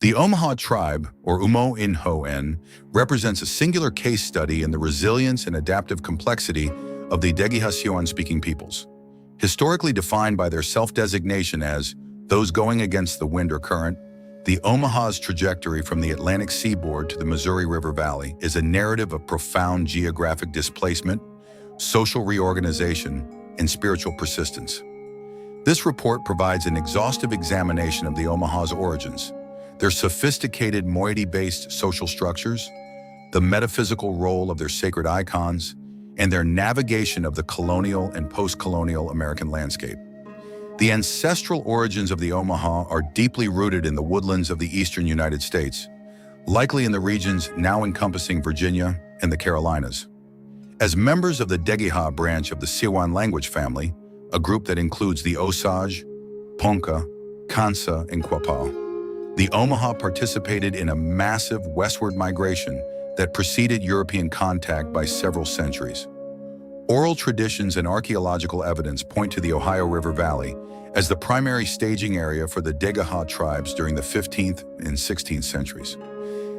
The Omaha Tribe, or Umo-in-Ho-en, represents a singular case study in the resilience and adaptive complexity of the Dhegiha Siouan-speaking peoples. Historically defined by their self-designation as those going against the wind or current, the Omaha's trajectory from the Atlantic seaboard to the Missouri River Valley is a narrative of profound geographic displacement, social reorganization, and spiritual persistence. This report provides an exhaustive examination of the Omaha's origins, their sophisticated moiety-based social structures, the metaphysical role of their sacred icons, and their navigation of the colonial and post-colonial American landscape. The ancestral origins of the Omaha are deeply rooted in the woodlands of the eastern United States, likely in the regions now encompassing Virginia and the Carolinas. As members of the Dhegiha branch of the Siouan language family, a group that includes the Osage, Ponca, Kansa, and Quapaw, the Omaha participated in a massive westward migration that preceded European contact by several centuries. Oral traditions and archaeological evidence point to the Ohio River Valley as the primary staging area for the Dhegiha tribes during the 15th and 16th centuries.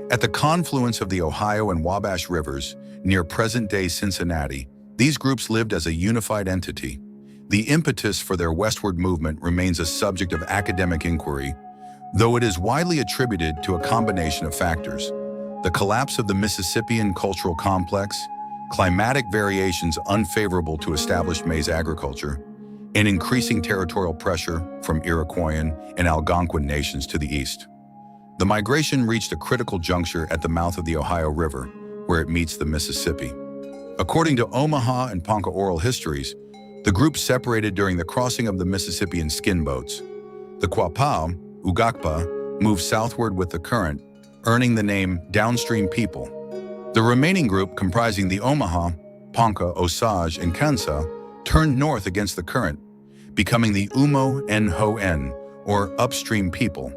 At the confluence of the Ohio and Wabash rivers, near present-day Cincinnati, these groups lived as a unified entity. The impetus for their westward movement remains a subject of academic inquiry, though it is widely attributed to a combination of factors: the collapse of the Mississippian cultural complex, climatic variations unfavorable to established maize agriculture, and increasing territorial pressure from Iroquoian and Algonquin nations to the east. The migration reached a critical juncture at the mouth of the Ohio River, where it meets the Mississippi. According to Omaha and Ponca oral histories, the group separated during the crossing of the Mississippian skin boats. The Quapaw, Ugakpa, moved southward with the current, earning the name downstream people. The remaining group, comprising the Omaha, Ponca, Osage, and Kansa, turned north against the current, becoming the Umo-in-Ho-en, or upstream people.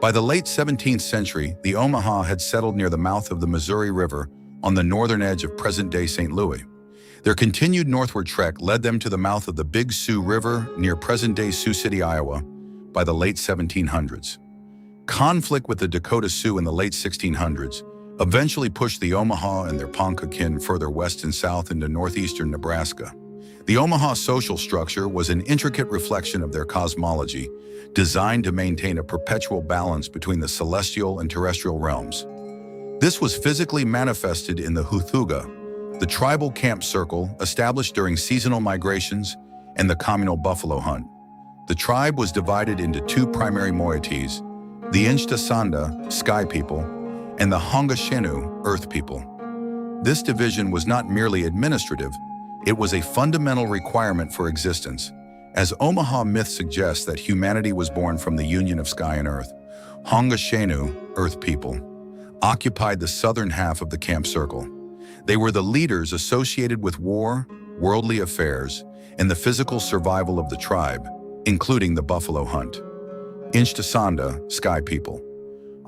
By the late 17th century, the Omaha had settled near the mouth of the Missouri River on the northern edge of present-day St. Louis. Their continued northward trek led them to the mouth of the Big Sioux River near present-day Sioux City, Iowa, by the late 1700s. Conflict with the Dakota Sioux in the late 1600s eventually pushed the Omaha and their Ponca kin further west and south into northeastern Nebraska. The Omaha social structure was an intricate reflection of their cosmology, designed to maintain a perpetual balance between the celestial and terrestrial realms. This was physically manifested in the Huthuga, the tribal camp circle established during seasonal migrations, and the communal buffalo hunt. The tribe was divided into two primary moieties: the Inshtasanda, sky people, and the Hongashenu, earth people. This division was not merely administrative, it was a fundamental requirement for existence, as Omaha myth suggests that humanity was born from the union of sky and earth. Hongashenu, earth people, occupied the southern half of the camp circle. They were the leaders associated with war, worldly affairs, and the physical survival of the tribe, including the buffalo hunt. Inshtasanda, sky people,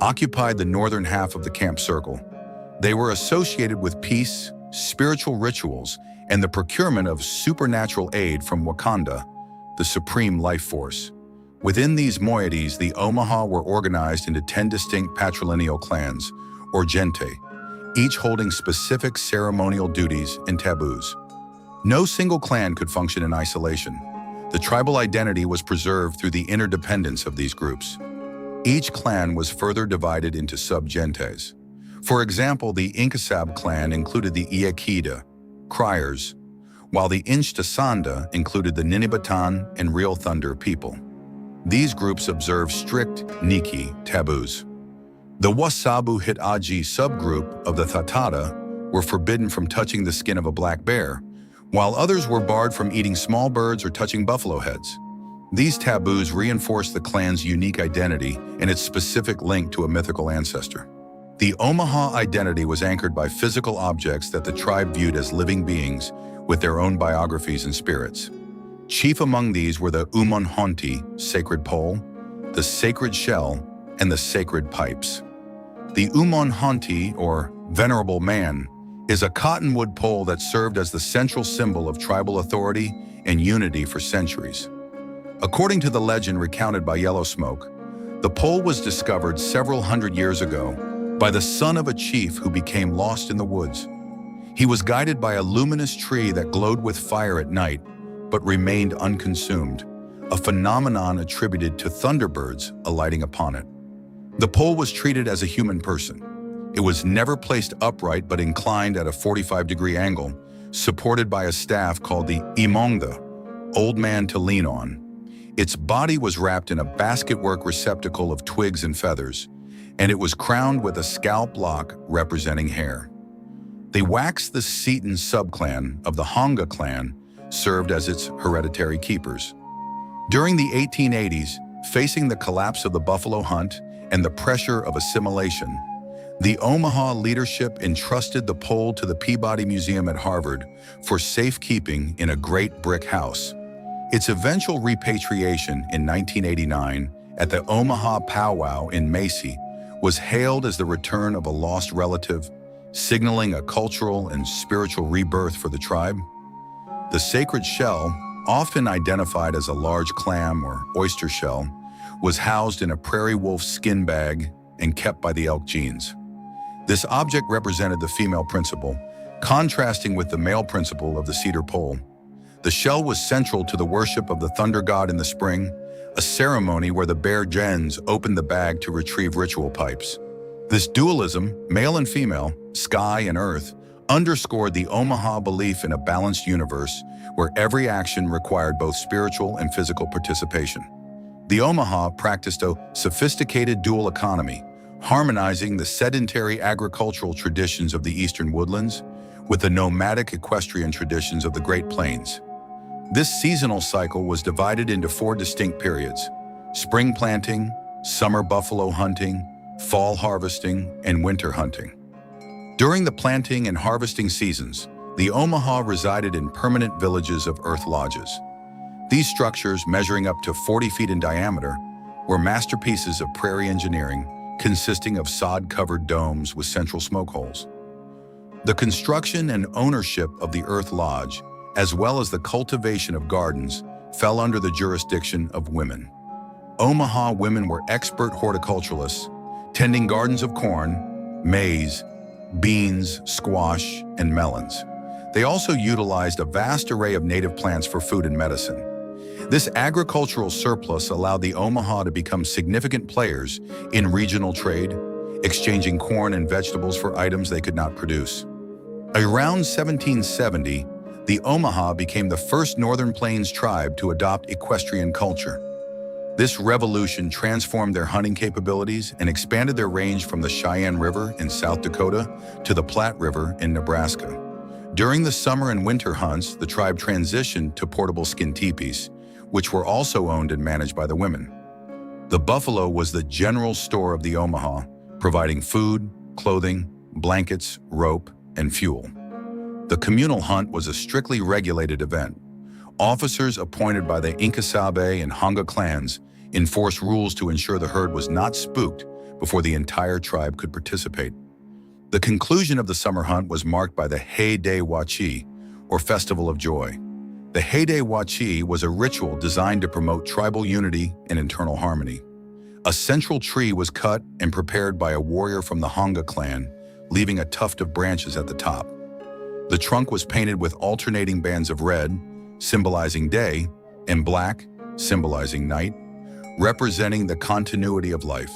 occupied the northern half of the camp circle. They were associated with peace, spiritual rituals, and the procurement of supernatural aid from Wakanda, the supreme life force. Within these moieties, the Omaha were organized into 10 distinct patrilineal clans, or gente, each holding specific ceremonial duties and taboos. No single clan could function in isolation. The tribal identity was preserved through the interdependence of these groups. Each clan was further divided into sub-gentes. For example, the Inkasab clan included the Iakida, criers, while the Inshtasanda included the Ninibatan and Real Thunder people. These groups observed strict Niki taboos. The Wasabu Hitaji subgroup of the Thatata were forbidden from touching the skin of a black bear, while others were barred from eating small birds or touching buffalo heads. These taboos reinforced the clan's unique identity and its specific link to a mythical ancestor. The Omaha identity was anchored by physical objects that the tribe viewed as living beings with their own biographies and spirits. Chief among these were the Umonhonti, sacred pole, the sacred shell, and the sacred pipes. The Umonhonti, or venerable man, is a cottonwood pole that served as the central symbol of tribal authority and unity for centuries. According to the legend recounted by Yellow Smoke, The pole was discovered several hundred years ago by the son of a chief who became lost in the woods. He was guided by a luminous tree that glowed with fire at night, but remained unconsumed, a phenomenon attributed to thunderbirds alighting upon it. The pole was treated as a human person. It was never placed upright but inclined at a 45-degree angle, supported by a staff called the imongda, old man to lean on. Its body was wrapped in a basketwork receptacle of twigs and feathers, and it was crowned with a scalp lock representing hair. The Wax-the Seton subclan of the Hanga clan served as its hereditary keepers. During the 1880s, facing the collapse of the buffalo hunt and the pressure of assimilation, the Omaha leadership entrusted the pole to the Peabody Museum at Harvard for safekeeping in a great brick house. Its eventual repatriation in 1989 at the Omaha Powwow in Macy was hailed as the return of a lost relative, signaling a cultural and spiritual rebirth for the tribe. The sacred shell, often identified as a large clam or oyster shell, was housed in a prairie wolf skin bag and kept by the elk genes. This object represented the female principle, contrasting with the male principle of the cedar pole. The shell was central to the worship of the thunder god in the spring, a ceremony where the bear gens opened the bag to retrieve ritual pipes. This dualism, male and female, sky and earth, underscored the Omaha belief in a balanced universe where every action required both spiritual and physical participation. The Omaha practiced a sophisticated dual economy, harmonizing the sedentary agricultural traditions of the eastern woodlands with the nomadic equestrian traditions of the Great Plains. This seasonal cycle was divided into 4 distinct periods: spring planting, summer buffalo hunting, fall harvesting, and winter hunting. During the planting and harvesting seasons, the Omaha resided in permanent villages of earth lodges. These structures, measuring up to 40 feet in diameter, were masterpieces of prairie engineering, consisting of sod-covered domes with central smoke holes. The construction and ownership of the earth lodge, as well as the cultivation of gardens, fell under the jurisdiction of women. Omaha women were expert horticulturalists, tending gardens of corn, maize, beans, squash, and melons. They also utilized a vast array of native plants for food and medicine. This agricultural surplus allowed the Omaha to become significant players in regional trade, exchanging corn and vegetables for items they could not produce. Around 1770, the Omaha became the first Northern Plains tribe to adopt equestrian culture. This revolution transformed their hunting capabilities and expanded their range from the Cheyenne River in South Dakota to the Platte River in Nebraska. During the summer and winter hunts, the tribe transitioned to portable skin teepees, which were also owned and managed by the women. The buffalo was the general store of the Omaha, providing food, clothing, blankets, rope, and fuel. The communal hunt was a strictly regulated event. Officers appointed by the Incasabe and Hanga clans enforced rules to ensure the herd was not spooked before the entire tribe could participate. The conclusion of the summer hunt was marked by the Heyday Wachi, or Festival of Joy. The Heyday Wachi was a ritual designed to promote tribal unity and internal harmony. A central tree was cut and prepared by a warrior from the Hanga clan, leaving a tuft of branches at the top. The trunk was painted with alternating bands of red, symbolizing day, and black, symbolizing night, representing the continuity of life.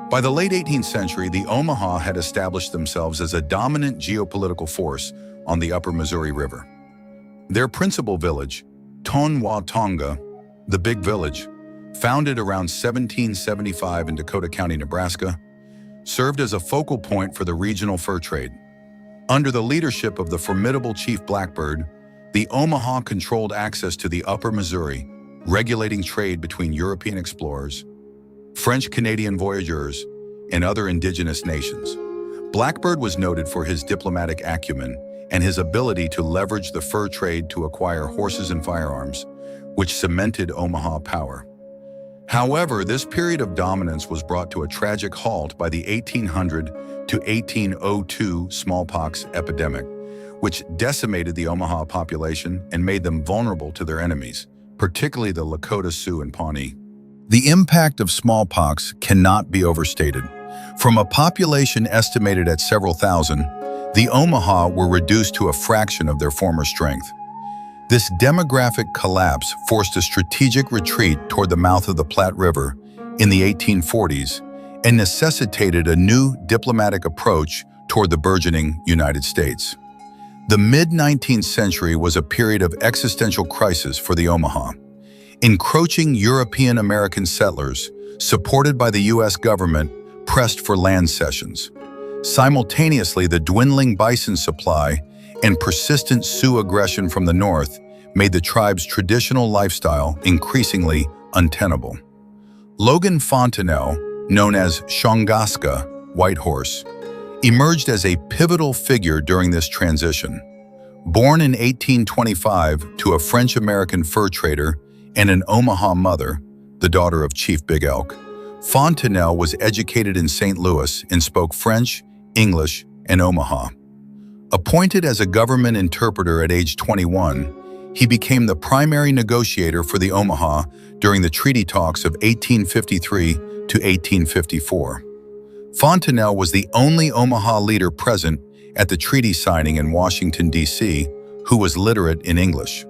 By the late 18th century, the Omaha had established themselves as a dominant geopolitical force on the upper Missouri River. Their principal village, Tonwa-Tonga, the Big Village, founded around 1775 in Dakota County, Nebraska, served as a focal point for the regional fur trade. Under the leadership of the formidable Chief Blackbird, the Omaha controlled access to the upper Missouri, regulating trade between European explorers, French-Canadian voyageurs, and other indigenous nations. Blackbird was noted for his diplomatic acumen and his ability to leverage the fur trade to acquire horses and firearms, which cemented Omaha power. However, this period of dominance was brought to a tragic halt by the 1800 to 1802 smallpox epidemic, which decimated the Omaha population and made them vulnerable to their enemies, particularly the Lakota Sioux and Pawnee. The impact of smallpox cannot be overstated. From a population estimated at several thousand, the Omaha were reduced to a fraction of their former strength. This demographic collapse forced a strategic retreat toward the mouth of the Platte River in the 1840s and necessitated a new diplomatic approach toward the burgeoning United States. The mid-19th century was a period of existential crisis for the Omaha. Encroaching European-American settlers, supported by the U.S. government, pressed for land cessions. Simultaneously, the dwindling bison supply and persistent Sioux aggression from the north made the tribe's traditional lifestyle increasingly untenable. Logan Fontenelle, known as Shongaska, White Horse, emerged as a pivotal figure during this transition. Born in 1825 to a French-American fur trader and an Omaha mother, the daughter of Chief Big Elk, Fontenelle was educated in St. Louis and spoke French, English, and Omaha. Appointed as a government interpreter at age 21, he became the primary negotiator for the Omaha during the treaty talks of 1853 to 1854. Fontenelle was the only Omaha leader present at the treaty signing in Washington, D.C., who was literate in English.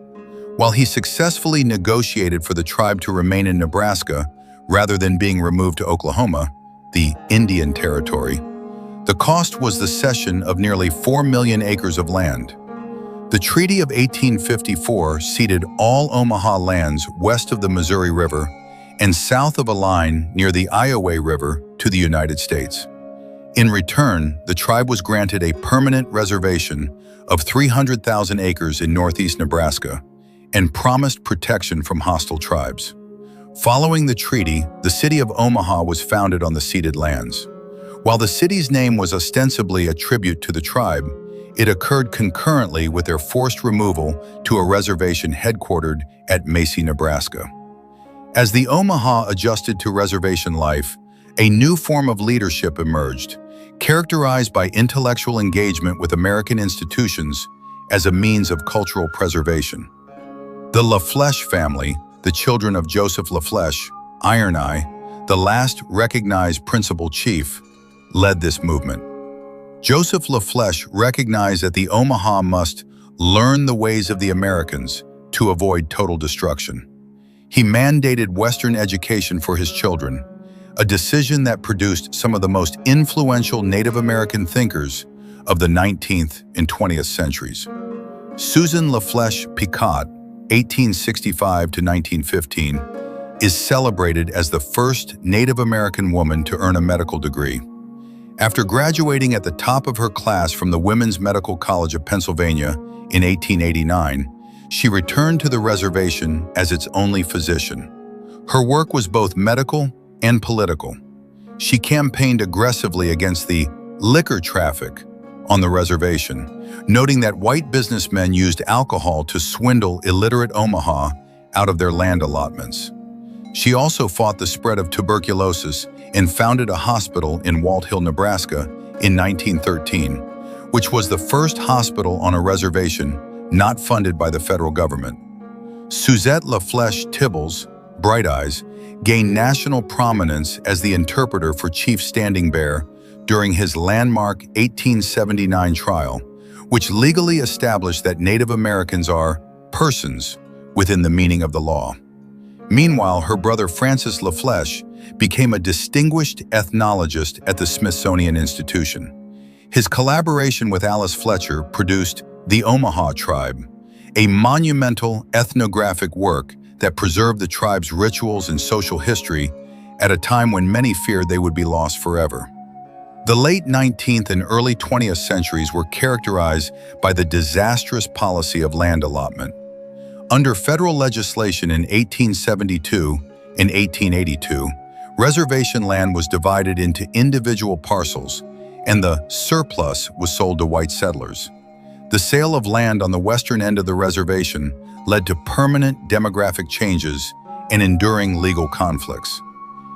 While he successfully negotiated for the tribe to remain in Nebraska rather than being removed to Oklahoma, the Indian Territory, the cost was the cession of nearly 4 million acres of land. The Treaty of 1854 ceded all Omaha lands west of the Missouri River and south of a line near the Iowa River to the United States. In return, the tribe was granted a permanent reservation of 300,000 acres in northeast Nebraska and promised protection from hostile tribes. Following the treaty, the city of Omaha was founded on the ceded lands. While the city's name was ostensibly a tribute to the tribe, it occurred concurrently with their forced removal to a reservation headquartered at Macy, Nebraska. As the Omaha adjusted to reservation life, a new form of leadership emerged, characterized by intellectual engagement with American institutions as a means of cultural preservation. The LaFlesche family, the children of Joseph LaFlesche, Iron Eye, the last recognized principal chief, led this movement. Joseph LaFlesche recognized that the Omaha must learn the ways of the Americans to avoid total destruction. He mandated Western education for his children, a decision that produced some of the most influential Native American thinkers of the 19th and 20th centuries. Susan LaFlesche Picot, 1865 to 1915, is celebrated as the first Native American woman to earn a medical degree. After graduating at the top of her class from the Women's Medical College of Pennsylvania in 1889, she returned to the reservation as its only physician. Her work was both medical and political. She campaigned aggressively against the liquor traffic on the reservation, noting that white businessmen used alcohol to swindle illiterate Omaha out of their land allotments. She also fought the spread of tuberculosis and founded a hospital in Walt Hill, Nebraska in 1913, which was the first hospital on a reservation not funded by the federal government. Suzette LaFlesche Tibbles, Bright Eyes, gained national prominence as the interpreter for Chief Standing Bear during his landmark 1879 trial, which legally established that Native Americans are persons within the meaning of the law. Meanwhile, her brother Francis LaFlesche became a distinguished ethnologist at the Smithsonian Institution. His collaboration with Alice Fletcher produced The Omaha Tribe, a monumental ethnographic work that preserved the tribe's rituals and social history at a time when many feared they would be lost forever. The late 19th and early 20th centuries were characterized by the disastrous policy of land allotment. Under federal legislation in 1872 and 1882, reservation land was divided into individual parcels, and the surplus was sold to white settlers. The sale of land on the western end of the reservation led to permanent demographic changes and enduring legal conflicts.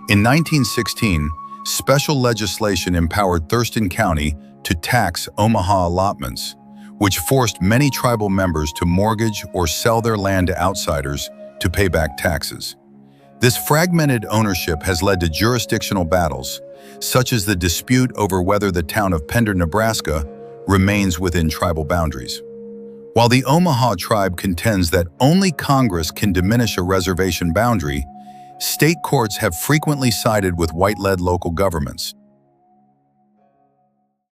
In 1916, special legislation empowered Thurston County to tax Omaha allotments, which forced many tribal members to mortgage or sell their land to outsiders to pay back taxes. This fragmented ownership has led to jurisdictional battles, such as the dispute over whether the town of Pender, Nebraska, remains within tribal boundaries. While the Omaha Tribe contends that only Congress can diminish a reservation boundary, state courts have frequently sided with white-led local governments.